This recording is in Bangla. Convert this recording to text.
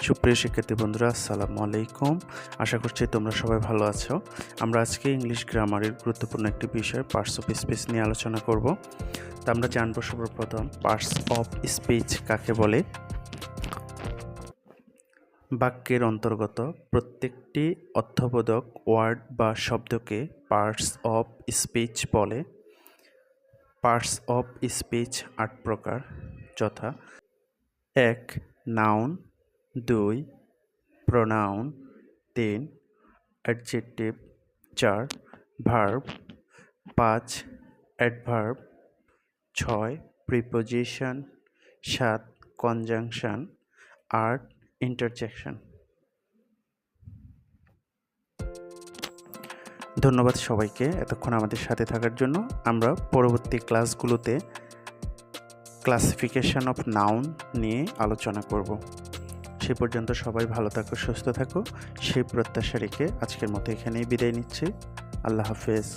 সুপ্রিয় শিক্ষার্থী বন্ধুরা, আসসালামু আলাইকুম। আশা করছি তোমরা সবাই ভালো আছো। আমরা আজকে ইংলিশ গ্রামারের গুরুত্বপূর্ণ একটি বিষয় পার্টস অফ স্পিচ নিয়ে আলোচনা করব। তো আমরা জানবো সর্বপ্রথম পার্টস অফ স্পিচ কাকে বলে। বাক্যের অন্তর্গত প্রত্যেকটি অর্থবোধক ওয়ার্ড বা শব্দকে পার্টস অফ স্পিচ বলে। পার্টস অফ স্পিচ ৮ প্রকার, যথা: ১. Noun, ২. Pronoun, ৩. Adjective, ৪. Verb, ৫. Adverb, ৬. Preposition, ৭. Conjunction, ৮. Interjection. ধন্যবাদ সবাইকে এতক্ষণ আমাদের সাথে থাকার জন্য। আমরা পরবর্তী ক্লাসগুলোতে ক্লাসিফিকেশন অফ নাউন নিয়ে আলোচনা করব। সে পর্যন্ত সবাই ভালো থাকো, সুস্থ থাকো, সেই প্রত্যাশা রেখে আজকের মতো এখানেই বিদায় নিচ্ছি। আল্লাহ হাফেজ।